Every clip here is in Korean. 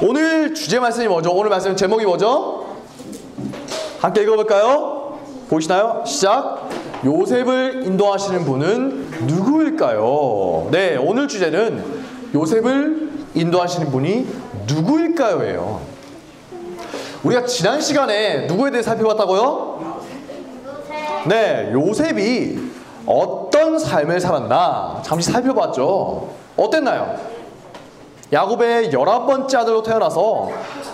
오늘 주제 말씀이 뭐죠? 오늘 말씀 제목이 뭐죠? 함께 읽어볼까요? 보이시나요? 시작! 요셉을 인도하시는 분은 누구일까요? 네, 오늘 주제는 요셉을 인도하시는 분이 누구일까요? 예요. 우리가 지난 시간에 누구에 대해 살펴봤다고요? 네, 요셉이 어떤 삶을 살았나 잠시 살펴봤죠. 어땠나요? 야곱의 11번째 아들로 태어나서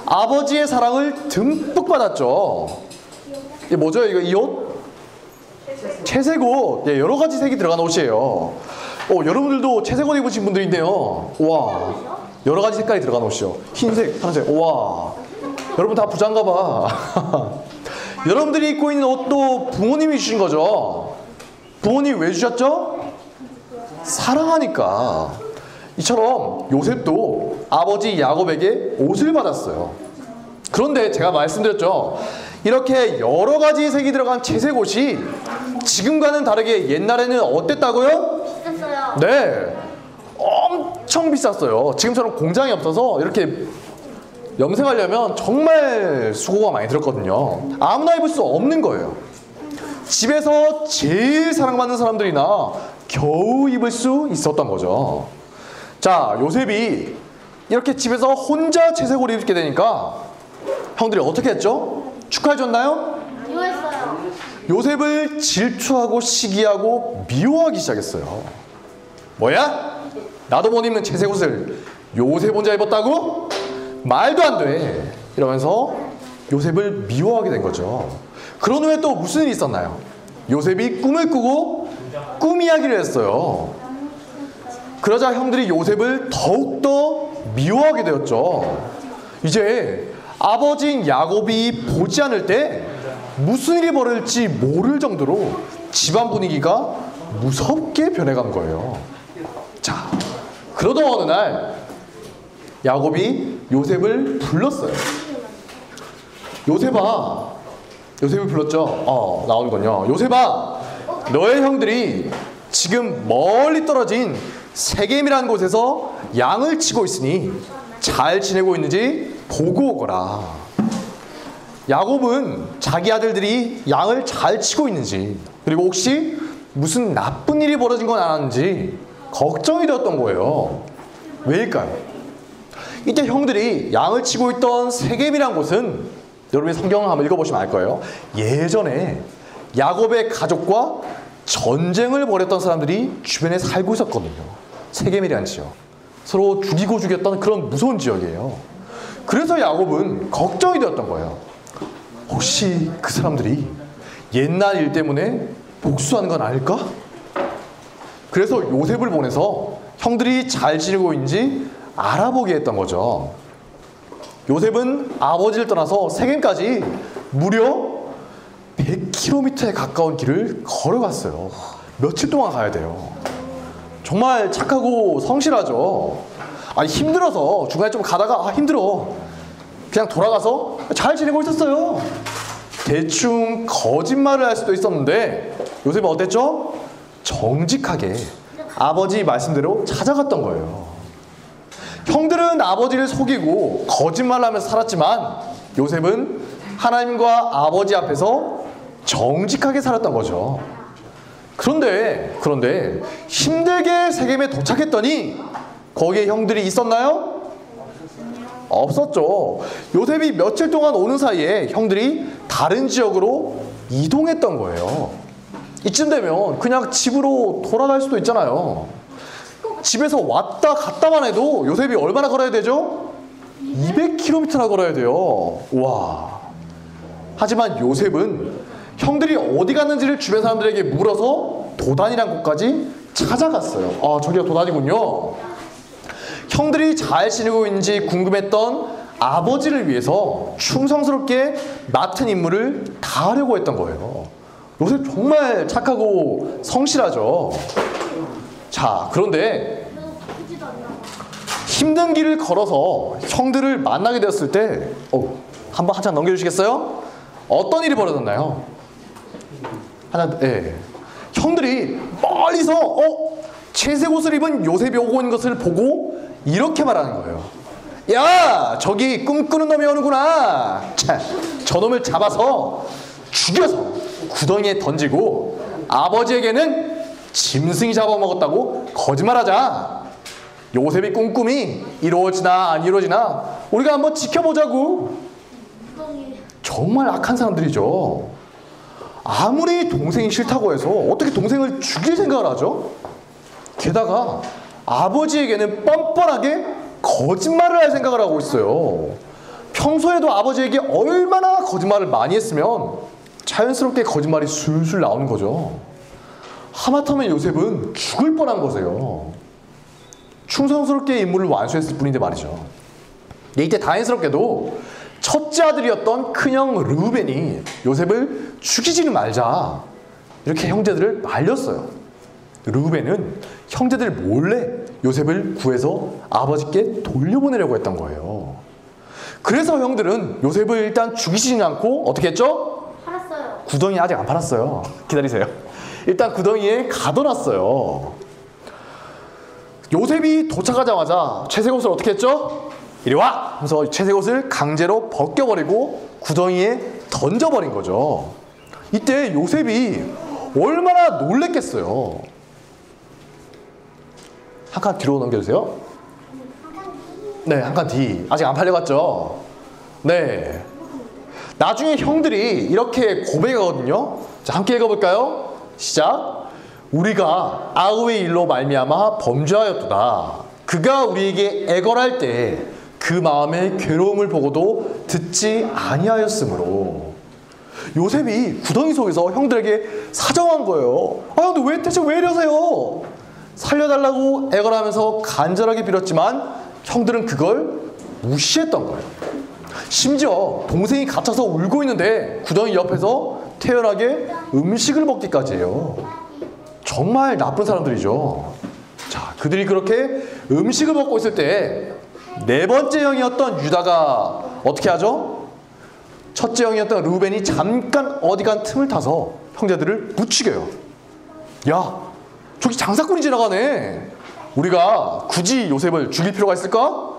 아버지의 사랑을 듬뿍 받았죠. 이게 뭐죠? 이 옷? 채색 옷. 예, 여러 가지 색이 들어간 옷이에요. 여러분들도 채색 옷 입으신 분들인데요. 와, 여러 가지 색깔이 들어간 옷이요. 흰색, 파란색. 와, 여러분 다 부자인가 봐. 여러분들이 입고 있는 옷도 부모님이 주신 거죠. 부모님이 왜 주셨죠? 사랑하니까. 이처럼 요셉도 아버지 야곱에게 옷을 받았어요. 그런데 제가 말씀드렸죠. 이렇게 여러 가지 색이 들어간 채색 옷이 지금과는 다르게 옛날에는 어땠다고요? 비쌌어요. 네, 엄청 비쌌어요. 지금처럼 공장이 없어서 이렇게 염색하려면 정말 수고가 많이 들었거든요. 아무나 입을 수 없는 거예요. 집에서 제일 사랑받는 사람들이나 겨우 입을 수 있었던 거죠. 자, 요셉이 이렇게 집에서 혼자 채색 옷을 입게 되니까 형들이 어떻게 했죠? 축하해줬나요? 미워했어요. 요셉을 질투하고 시기하고 미워하기 시작했어요. 뭐야? 나도 못 입는 채색 옷을 요셉 혼자 입었다고? 말도 안 돼. 이러면서 요셉을 미워하게 된 거죠. 그런 후에 또 무슨 일이 있었나요? 요셉이 꿈을 꾸고 꿈 이야기를 했어요. 그러자 형들이 요셉을 더욱더 미워하게 되었죠. 이제 아버지인 야곱이 보지 않을 때 무슨 일이 벌어질지 모를 정도로 집안 분위기가 무섭게 변해간 거예요. 자, 그러던 어느 날 야곱이 요셉을 불렀어요. 요셉을 불렀죠. 나오는군요. 요셉아, 너의 형들이 지금 멀리 떨어진 세겜이라는 곳에서 양을 치고 있으니 잘 지내고 있는지 보고 오거라. 야곱은 자기 아들들이 양을 잘 치고 있는지, 그리고 혹시 무슨 나쁜 일이 벌어진 건 아닌지 걱정이 되었던 거예요. 왜일까요? 이때 형들이 양을 치고 있던 세겜이란 곳은, 여러분이 성경을 한번 읽어보시면 알 거예요. 예전에 야곱의 가족과 전쟁을 벌였던 사람들이 주변에 살고 있었거든요. 세겜이라는 지역. 서로 죽이고 죽였던 그런 무서운 지역이에요. 그래서 야곱은 걱정이 되었던 거예요. 혹시 그 사람들이 옛날 일 때문에 복수하는 건 아닐까? 그래서 요셉을 보내서 형들이 잘 지내고 있는지 알아보게 했던 거죠. 요셉은 아버지를 떠나서 세겜까지 무려 100km에 가까운 길을 걸어갔어요. 며칠 동안 가야 돼요. 정말 착하고 성실하죠. 힘들어서 중간에 좀 가다가 힘들어. 그냥 돌아가서 잘 지내고 있었어요. 대충 거짓말을 할 수도 있었는데 요셉은 어땠죠? 정직하게 아버지 말씀대로 찾아갔던 거예요. 형들은 아버지를 속이고 거짓말을 하면서 살았지만 요셉은 하나님과 아버지 앞에서 정직하게 살았던 거죠. 그런데 힘들게 세겜에 도착했더니 거기에 형들이 있었나요? 없었죠. 요셉이 며칠 동안 오는 사이에 형들이 다른 지역으로 이동했던 거예요. 이쯤 되면 그냥 집으로 돌아갈 수도 있잖아요. 집에서 왔다 갔다만 해도 요셉이 얼마나 걸어야 되죠? 200km나 걸어야 돼요. 와. 하지만 요셉은 형들이 어디 갔는지를 주변 사람들에게 물어서 도단이란 곳까지 찾아갔어요. 저기가 도단이군요. 형들이 잘 지내고 있는지 궁금했던 아버지를 위해서 충성스럽게 맡은 임무를 다하려고 했던 거예요. 요셉 정말 착하고 성실하죠. 자, 그런데 힘든 길을 걸어서 형들을 만나게 되었을 때 한번 한 장 넘겨주시겠어요? 어떤 일이 벌어졌나요? 형들이 멀리서 채색 옷을 입은 요셉이 오고 있는 것을 보고 이렇게 말하는 거예요. 야, 저기 꿈꾸는 놈이 오는구나. 자, 저놈을 잡아서 죽여서 구덩이에 던지고 아버지에게는 짐승이 잡아먹었다고 거짓말하자. 요셉의 꿈꿈이 이루어지나 안 이루어지나 우리가 한번 지켜보자고. 정말 악한 사람들이죠. 아무리 동생이 싫다고 해서 어떻게 동생을 죽일 생각을 하죠? 게다가 아버지에게는 뻔뻔하게 거짓말을 할 생각을 하고 있어요. 평소에도 아버지에게 얼마나 거짓말을 많이 했으면 자연스럽게 거짓말이 술술 나오는 거죠. 하마터면 요셉은 죽을 뻔한 거세요. 충성스럽게 임무를 완수했을 뿐인데 말이죠. 이때 다행스럽게도 첫째 아들이었던 큰형 르우벤이 요셉을 죽이지는 말자 이렇게 형제들을 말렸어요. 르우벤은 형제들 몰래 요셉을 구해서 아버지께 돌려보내려고 했던 거예요. 그래서 형들은 요셉을 일단 죽이지는 않고 어떻게 했죠? 팔았어요. 구덩이 아직 안 팔았어요. 기다리세요. 일단 구덩이에 가둬놨어요. 요셉이 도착하자마자 채색옷을 어떻게 했죠? 이리 와! 하면서 채색옷을 강제로 벗겨버리고 구덩이에 던져버린 거죠. 이때 요셉이 얼마나 놀랬겠어요. 한 칸 뒤로 넘겨주세요. 네, 한 칸 뒤. 아직 안 팔려갔죠? 네. 나중에 형들이 이렇게 고백하거든요. 자, 함께 읽어볼까요? 시작. 우리가 아우의 일로 말미암아 범죄하였도다. 그가 우리에게 애걸할 때 그 마음의 괴로움을 보고도 듣지 아니하였으므로. 요셉이 구덩이 속에서 형들에게 사정한 거예요. 아, 형들 왜 대체 왜 이러세요? 살려달라고 애걸하면서 간절하게 빌었지만 형들은 그걸 무시했던 거예요. 심지어 동생이 갇혀서 울고 있는데 구덩이 옆에서 태연하게 음식을 먹기까지 해요. 정말 나쁜 사람들이죠. 자, 그들이 그렇게 음식을 먹고 있을 때 네 번째 형이었던 유다가 어떻게 하죠? 첫째 형이었던 르우벤이 잠깐 어디 간 틈을 타서 형제들을 부추겨요. 야, 저기 장사꾼이 지나가네. 우리가 굳이 요셉을 죽일 필요가 있을까?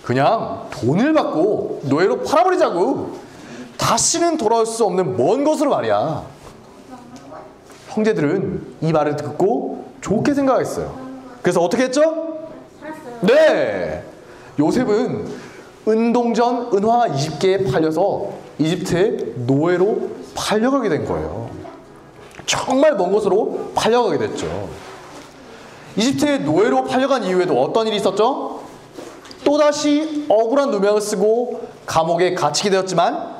그냥 돈을 받고 노예로 팔아버리자고. 다시는 돌아올 수 없는 먼 곳으로 말이야. 형제들은 이 말을 듣고 좋게 생각했어요. 그래서 어떻게 했죠? 팔았어요. 네! 요셉은 은동전 은화 20개에 팔려서 이집트의 노예로 팔려가게 된 거예요. 정말 먼 곳으로 팔려가게 됐죠. 이집트의 노예로 팔려간 이후에도 어떤 일이 있었죠? 또다시 억울한 누명을 쓰고 감옥에 갇히게 되었지만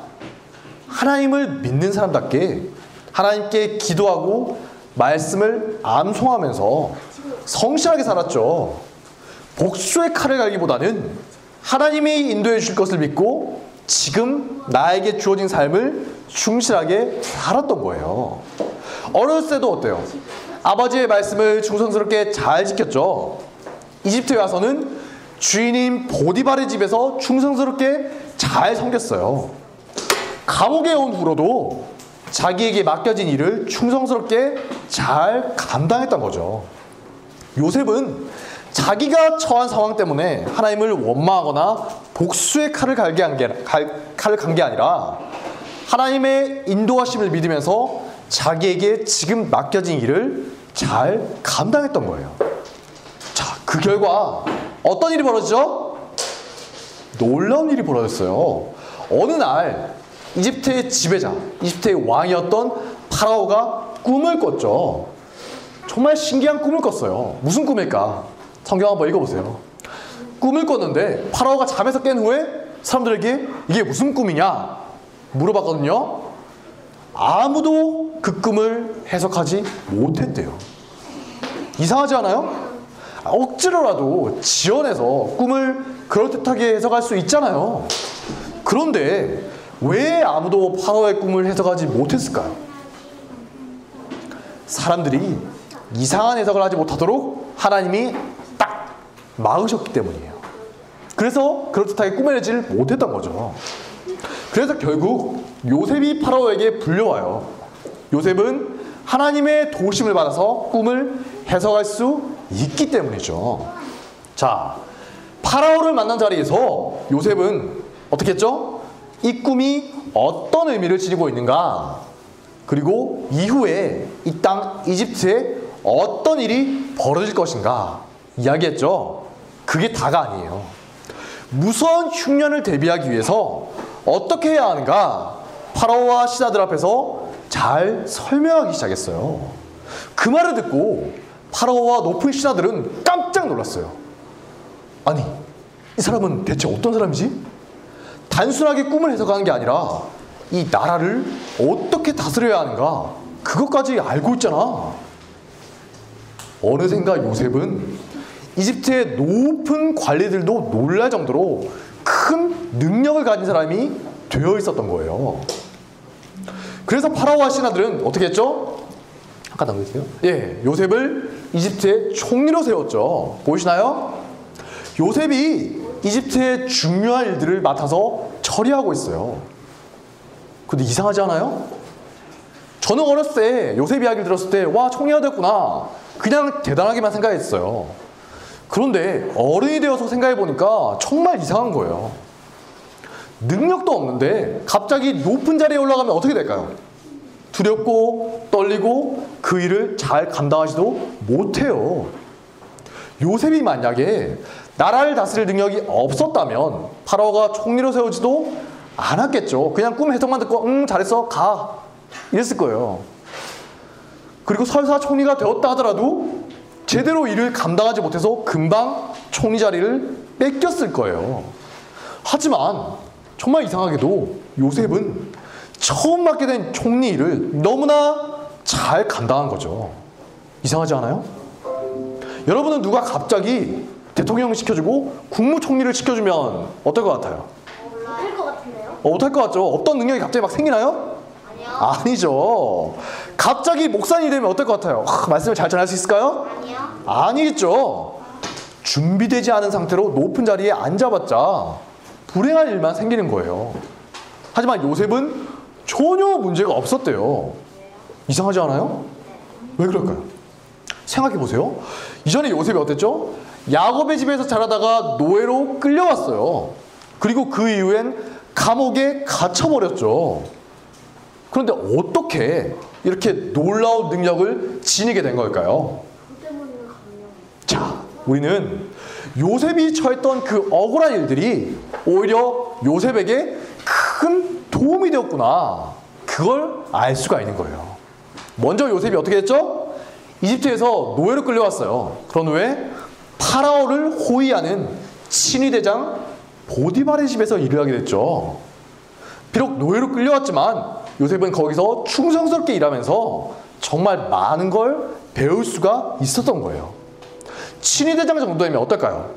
하나님을 믿는 사람답게 하나님께 기도하고 말씀을 암송하면서 성실하게 살았죠. 복수의 칼을 갈기보다는 하나님이 인도해 주실 것을 믿고 지금 나에게 주어진 삶을 충실하게 살았던 거예요. 어렸을 때도 어때요? 아버지의 말씀을 충성스럽게 잘 지켰죠. 이집트에 와서는 주인인 보디발의 집에서 충성스럽게 잘 섬겼어요. 감옥에 온 후로도 자기에게 맡겨진 일을 충성스럽게 잘 감당했던 거죠. 요셉은 자기가 처한 상황 때문에 하나님을 원망하거나 복수의 칼을 간 게 아니라 하나님의 인도하심을 믿으면서 자기에게 지금 맡겨진 일을 잘 감당했던 거예요. 자, 그 결과 어떤 일이 벌어지죠? 놀라운 일이 벌어졌어요. 어느 날 이집트의 지배자, 이집트의 왕이었던 파라오가 꿈을 꿨죠. 정말 신기한 꿈을 꿨어요. 무슨 꿈일까? 성경 한번 읽어보세요. 꿈을 꿨는데 파라오가 잠에서 깬 후에 사람들에게 이게 무슨 꿈이냐 물어봤거든요. 아무도 그 꿈을 해석하지 못했대요. 이상하지 않아요? 억지로라도 지어내서 꿈을 그럴듯하게 해석할 수 있잖아요. 그런데 왜 아무도 파라오의 꿈을 해석하지 못했을까요? 사람들이 이상한 해석을 하지 못하도록 하나님이 딱 막으셨기 때문이에요. 그래서 그럴듯하게 꾸며내질 못했던 거죠. 그래서 결국 요셉이 파라오에게 불려와요. 요셉은 하나님의 도우심을 받아서 꿈을 해석할 수 있기 때문이죠. 자, 파라오를 만난 자리에서 요셉은 어떻게 했죠? 이 꿈이 어떤 의미를 지니고 있는가? 그리고 이후에 이 땅 이집트에 어떤 일이 벌어질 것인가? 이야기했죠. 그게 다가 아니에요. 무서운 흉년을 대비하기 위해서 어떻게 해야 하는가? 파라오와 신하들 앞에서 잘 설명하기 시작했어요. 그 말을 듣고 파라오와 높은 신하들은 깜짝 놀랐어요. 아니, 이 사람은 대체 어떤 사람이지? 단순하게 꿈을 해석하는 게 아니라 이 나라를 어떻게 다스려야 하는가? 그것까지 알고 있잖아. 어느샌가 요셉은 이집트의 높은 관리들도 놀랄 정도로 큰 능력을 가진 사람이 되어 있었던 거예요. 그래서 파라오와 신하들은 어떻게 했죠? 잠깐 남겨주세요. 예, 요셉을 이집트의 총리로 세웠죠. 보이시나요? 요셉이 이집트의 중요한 일들을 맡아서 처리하고 있어요. 근데 이상하지 않아요? 저는 어렸을 때 요셉 이야기를 들었을 때 와, 총리가 됐구나, 그냥 대단하게만 생각했어요. 그런데 어른이 되어서 생각해보니까 정말 이상한 거예요. 능력도 없는데 갑자기 높은 자리에 올라가면 어떻게 될까요? 두렵고 떨리고 그 일을 잘 감당하지도 못해요. 요셉이 만약에 나라를 다스릴 능력이 없었다면 파라오가 총리로 세우지도 않았겠죠. 그냥 꿈 해석만 듣고 잘했어, 가, 이랬을 거예요. 그리고 설사 총리가 되었다 하더라도 제대로 일을 감당하지 못해서 금방 총리 자리를 뺏겼을 거예요. 하지만 정말 이상하게도 요셉은 처음 맡게 된 총리 일을 너무나 잘 감당한 거죠. 이상하지 않아요? 여러분은 누가 갑자기 대통령을 시켜주고 국무총리를 시켜주면 어떨 것 같아요? 못할 것 같은데요? 못할 것 같죠? 어떤 능력이 갑자기 막 생기나요? 아니요. 아니죠. 갑자기 목사님이 되면 어떨 것 같아요? 말씀을 잘 전할 수 있을까요? 아니요. 아니겠죠. 준비되지 않은 상태로 높은 자리에 앉아봤자 불행한 일만 생기는 거예요. 하지만 요셉은 전혀 문제가 없었대요. 이상하지 않아요? 왜 그럴까요? 생각해보세요. 이전에 요셉이 어땠죠? 야곱의 집에서 자라다가 노예로 끌려왔어요. 그리고 그 이후엔 감옥에 갇혀버렸죠. 그런데 어떻게 이렇게 놀라운 능력을 지니게 된 걸까요? 그 때문에 강령. 자, 우리는 요셉이 처했던 그 억울한 일들이 오히려 요셉에게 큰 도움이 되었구나, 그걸 알 수가 있는 거예요. 먼저 요셉이 어떻게 했죠? 이집트에서 노예로 끌려왔어요. 그런 후에 파라오를 호위하는 친위대장 보디발의 집에서 일을 하게 됐죠. 비록 노예로 끌려왔지만 요셉은 거기서 충성스럽게 일하면서 정말 많은 걸 배울 수가 있었던 거예요. 친위대장 정도 되면 어떨까요?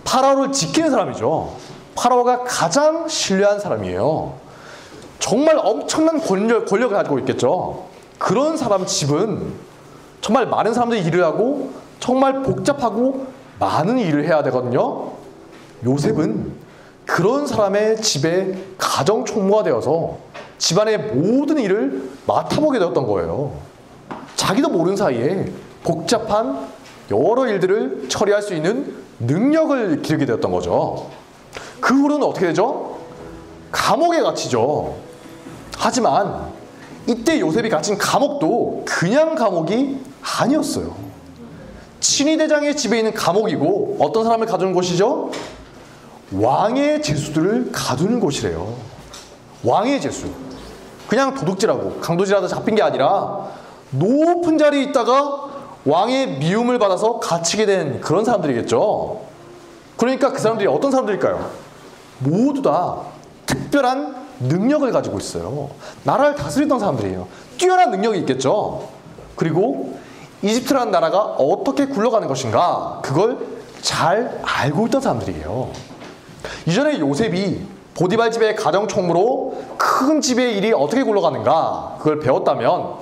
파라오를 지키는 사람이죠. 파라오가 가장 신뢰한 사람이에요. 정말 엄청난 권력을 가지고 있겠죠. 그런 사람 집은 정말 많은 사람들이 일을 하고 정말 복잡하고 많은 일을 해야 되거든요. 요셉은 그런 사람의 집에 가정 총무가 되어서 집안의 모든 일을 맡아보게 되었던 거예요. 자기도 모르는 사이에 복잡한 여러 일들을 처리할 수 있는 능력을 기르게 되었던 거죠. 그 후로는 어떻게 되죠? 감옥에 갇히죠. 하지만 이때 요셉이 갇힌 감옥도 그냥 감옥이 아니었어요. 친위대장의 집에 있는 감옥이고 어떤 사람을 가두는 곳이죠? 왕의 제수들을 가두는 곳이래요. 왕의 제수. 그냥 도둑질하고 강도질하다 잡힌 게 아니라 높은 자리에 있다가 왕의 미움을 받아서 갇히게 된 그런 사람들이겠죠. 그러니까 그 사람들이 어떤 사람들일까요? 모두 다 특별한 능력을 가지고 있어요. 나라를 다스리던 사람들이에요. 뛰어난 능력이 있겠죠. 그리고 이집트라는 나라가 어떻게 굴러가는 것인가, 그걸 잘 알고 있던 사람들이에요. 이전에 요셉이 보디발 집의 가정총무로 큰 집의 일이 어떻게 굴러가는가 그걸 배웠다면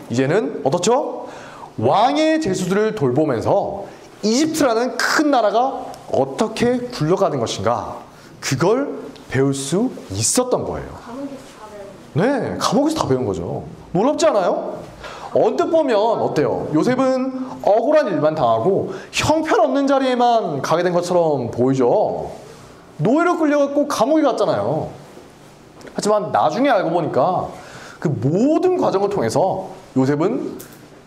이제는 어떻죠? 왕의 제수들을 돌보면서 이집트라는 큰 나라가 어떻게 굴러가는 것인가 그걸 배울 수 있었던 거예요. 감옥에서 다 배운. 네, 감옥에서 다 배운 거죠. 놀랍지 않아요? 언뜻 보면 어때요? 요셉은 억울한 일만 당하고 형편없는 자리에만 가게 된 것처럼 보이죠. 노예로 끌려갖고 감옥에 갔잖아요. 하지만 나중에 알고 보니까 그 모든 과정을 통해서 요셉은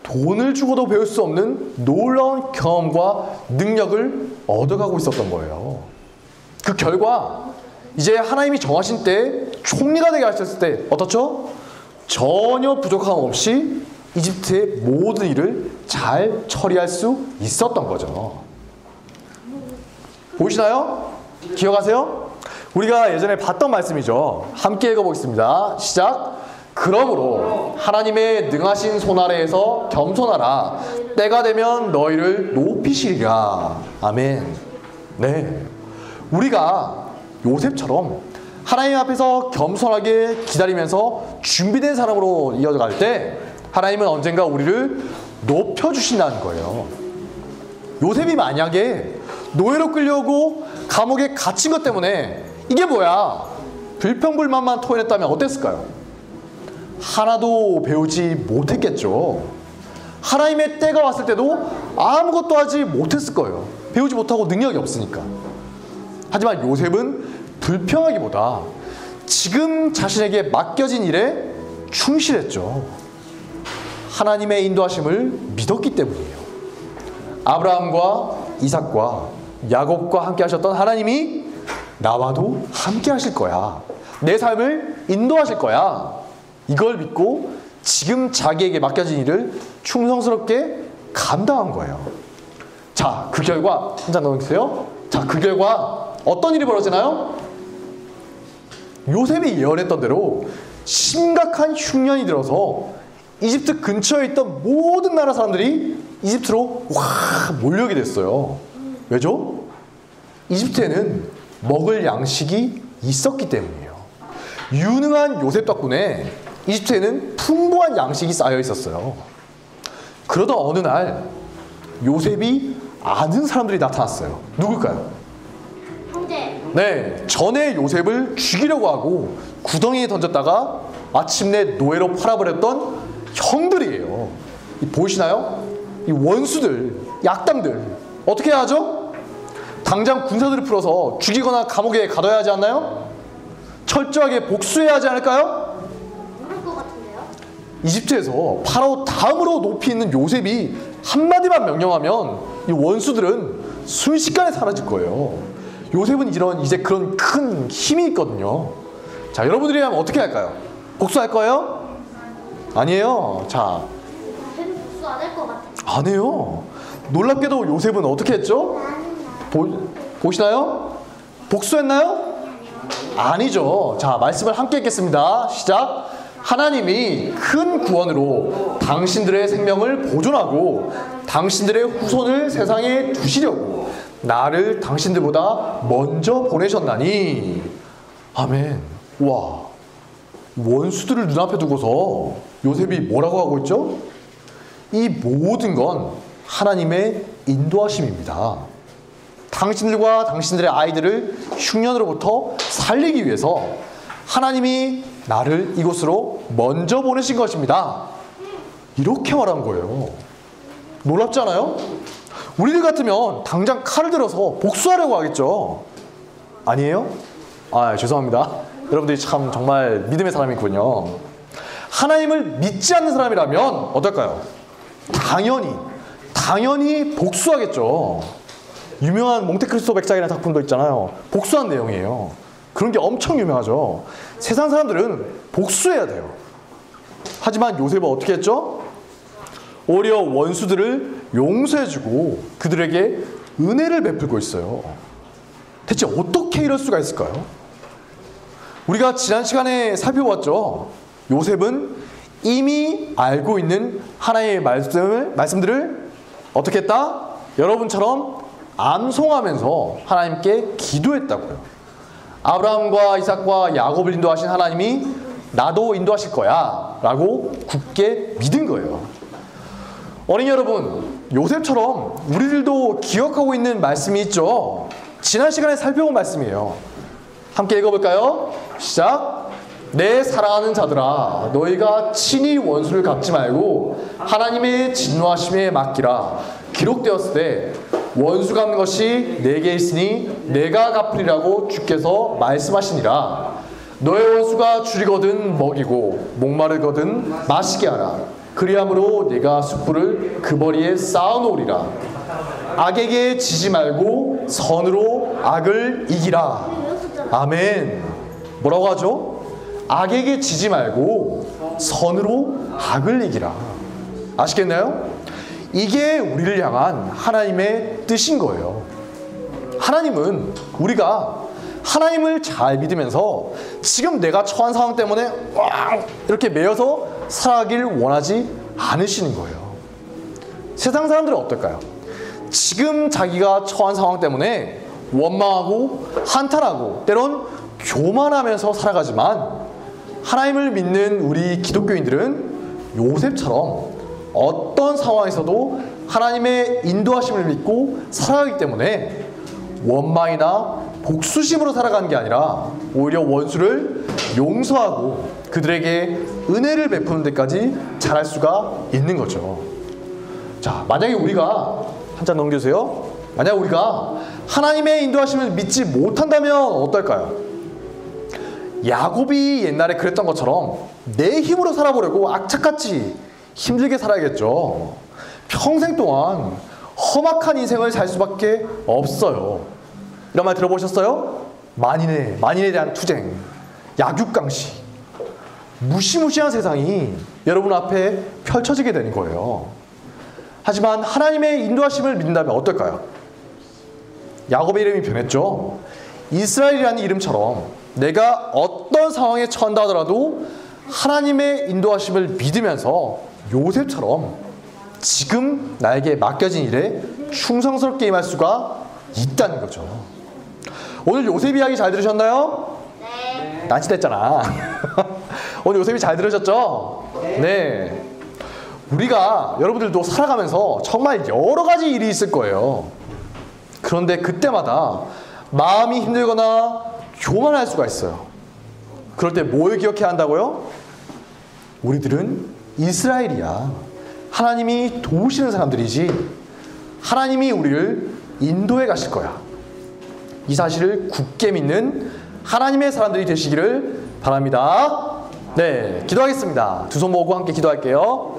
돈을 주고도 배울 수 없는 놀라운 경험과 능력을 얻어가고 있었던 거예요. 그 결과 이제 하나님이 정하신 때 총리가 되게 하셨을 때 어떻죠? 전혀 부족함 없이 이집트의 모든 일을 잘 처리할 수 있었던 거죠. 보이시나요? 기억하세요? 우리가 예전에 봤던 말씀이죠. 함께 읽어보겠습니다. 시작. 그러므로 하나님의 능하신 손 아래에서 겸손하라. 때가 되면 너희를 높이시리라. 아멘. 네, 우리가 요셉처럼 하나님 앞에서 겸손하게 기다리면서 준비된 사람으로 이어갈 때 하나님은 언젠가 우리를 높여주신다는 거예요. 요셉이 만약에 노예로 끌려오고 감옥에 갇힌 것 때문에 이게 뭐야? 불평불만만 토해냈다면 어땠을까요? 하나도 배우지 못했겠죠. 하나님의 때가 왔을 때도 아무것도 하지 못했을 거예요. 배우지 못하고 능력이 없으니까. 하지만 요셉은 불평하기보다 지금 자신에게 맡겨진 일에 충실했죠. 하나님의 인도하심을 믿었기 때문이에요. 아브라함과 이삭과 야곱과 함께 하셨던 하나님이 나와도 함께 하실 거야. 내 삶을 인도하실 거야. 이걸 믿고 지금 자기에게 맡겨진 일을 충성스럽게 감당한 거예요. 자, 그 결과 한 장 넣어주세요. 자, 그 결과 어떤 일이 벌어지나요? 요셉이 예언했던 대로 심각한 흉년이 들어서 이집트 근처에 있던 모든 나라 사람들이 이집트로 몰려오게 됐어요. 왜죠? 이집트에는 먹을 양식이 있었기 때문이에요. 유능한 요셉 덕분에 이집트에는 풍부한 양식이 쌓여 있었어요. 그러던 어느 날 요셉이 아는 사람들이 나타났어요. 누굴까요? 형제. 네, 전에 요셉을 죽이려고 하고 구덩이에 던졌다가 마침내 노예로 팔아버렸던 형들이에요. 보이시나요? 이 원수들, 약당들 어떻게 해야 하죠? 당장 군사들을 풀어서 죽이거나 감옥에 가둬야 하지 않나요? 철저하게 복수해야 하지 않을까요? 모를 것 같은데요? 이집트에서 파라오 다음으로 높이 있는 요셉이 한마디만 명령하면 이 원수들은 순식간에 사라질 거예요. 요셉은 이제 그런 큰 힘이 있거든요. 자, 여러분들이라면 어떻게 할까요? 복수할 거예요? 아니에요. 자, 요새는 복수 안 할 것 같아요. 안 해요. 놀랍게도 요셉은 어떻게 했죠? 보시나요? 복수했나요? 아니죠. 자, 말씀을 함께 읽겠습니다. 시작. 하나님이 큰 구원으로 당신들의 생명을 보존하고 당신들의 후손을 세상에 두시려고 나를 당신들보다 먼저 보내셨나니. 아멘. 와, 원수들을 눈앞에 두고서 요셉이 뭐라고 하고 있죠? 이 모든 건 하나님의 인도하심입니다. 당신들과 당신들의 아이들을 흉년으로부터 살리기 위해서 하나님이 나를 이곳으로 먼저 보내신 것입니다. 이렇게 말한 거예요. 놀랍지 않아요? 우리들 같으면 당장 칼을 들어서 복수하려고 하겠죠. 아니에요? 아, 죄송합니다. 여러분들이 참 정말 믿음의 사람이군요. 하나님을 믿지 않는 사람이라면 어떨까요? 당연히 복수하겠죠. 유명한 몽테크리스토 백작이라는 작품도 있잖아요. 복수한 내용이에요. 그런 게 엄청 유명하죠. 세상 사람들은 복수해야 돼요. 하지만 요셉은 어떻게 했죠? 오히려 원수들을 용서해주고 그들에게 은혜를 베풀고 있어요. 대체 어떻게 이럴 수가 있을까요? 우리가 지난 시간에 살펴봤죠. 요셉은 이미 알고 있는 하나님의 말씀들을 어떻게 했다? 여러분처럼 암송하면서 하나님께 기도했다고요. 아브라함과 이삭과 야곱을 인도하신 하나님이 나도 인도하실 거야 라고 굳게 믿은 거예요. 어린이 여러분, 요셉처럼 우리들도 기억하고 있는 말씀이 있죠. 지난 시간에 살펴본 말씀이에요. 함께 읽어볼까요? 시작. 내 사랑하는 자들아, 너희가 친히 원수를 갚지 말고 하나님의 진노하심에 맡기라. 기록되었을 때 원수 갚는 것이 내게 있으니 내가 갚으리라고 주께서 말씀하시니라. 너의 원수가 줄이거든 먹이고 목마르거든 마시게 하라. 그리함으로 네가 숯불을 그 머리에 쌓아놓으리라. 악에게 지지 말고 선으로 악을 이기라. 아멘. 뭐라고 하죠? 악에게 지지 말고 선으로 악을 이기라. 아시겠나요? 이게 우리를 향한 하나님의 뜻인 거예요. 하나님은 우리가 하나님을 잘 믿으면서 지금 내가 처한 상황 때문에 이렇게 매여서 살아가길 원하지 않으시는 거예요. 세상 사람들은 어떨까요? 지금 자기가 처한 상황 때문에 원망하고 한탄하고 때론 교만하면서 살아가지만 하나님을 믿는 우리 기독교인들은 요셉처럼 어떤 상황에서도 하나님의 인도하심을 믿고 살아가기 때문에 원망이나 복수심으로 살아가는 게 아니라 오히려 원수를 용서하고 그들에게 은혜를 베푸는 데까지 잘할 수가 있는 거죠. 자, 만약에 우리가 한 장 넘겨주세요. 만약 우리가 하나님의 인도하심을 믿지 못한다면 어떨까요? 야곱이 옛날에 그랬던 것처럼 내 힘으로 살아보려고 악착같이 힘들게 살아야겠죠. 평생 동안 험악한 인생을 살 수밖에 없어요. 이런 말 들어보셨어요? 만인에 대한 투쟁, 약육강식, 무시무시한 세상이 여러분 앞에 펼쳐지게 되는 거예요. 하지만 하나님의 인도하심을 믿는다면 어떨까요? 야곱의 이름이 변했죠. 이스라엘이라는 이름처럼 내가 어떤 상황에 처한다 하더라도 하나님의 인도하심을 믿으면서 요셉처럼 지금 나에게 맡겨진 일에 충성스럽게 임할 수가 있다는 거죠. 오늘 요셉 이야기 잘 들으셨나요? 네. 난치됐잖아. 오늘 요셉이 잘 들으셨죠? 네. 우리가 여러분들도 살아가면서 정말 여러 가지 일이 있을 거예요. 그런데 그때마다 마음이 힘들거나 교만할 수가 있어요. 그럴 때 뭘 기억해야 한다고요? 우리들은 이스라엘이야. 하나님이 도우시는 사람들이지 하나님이 우리를 인도해 가실 거야. 이 사실을 굳게 믿는 하나님의 사람들이 되시기를 바랍니다. 네, 기도하겠습니다. 두 손 모으고 함께 기도할게요.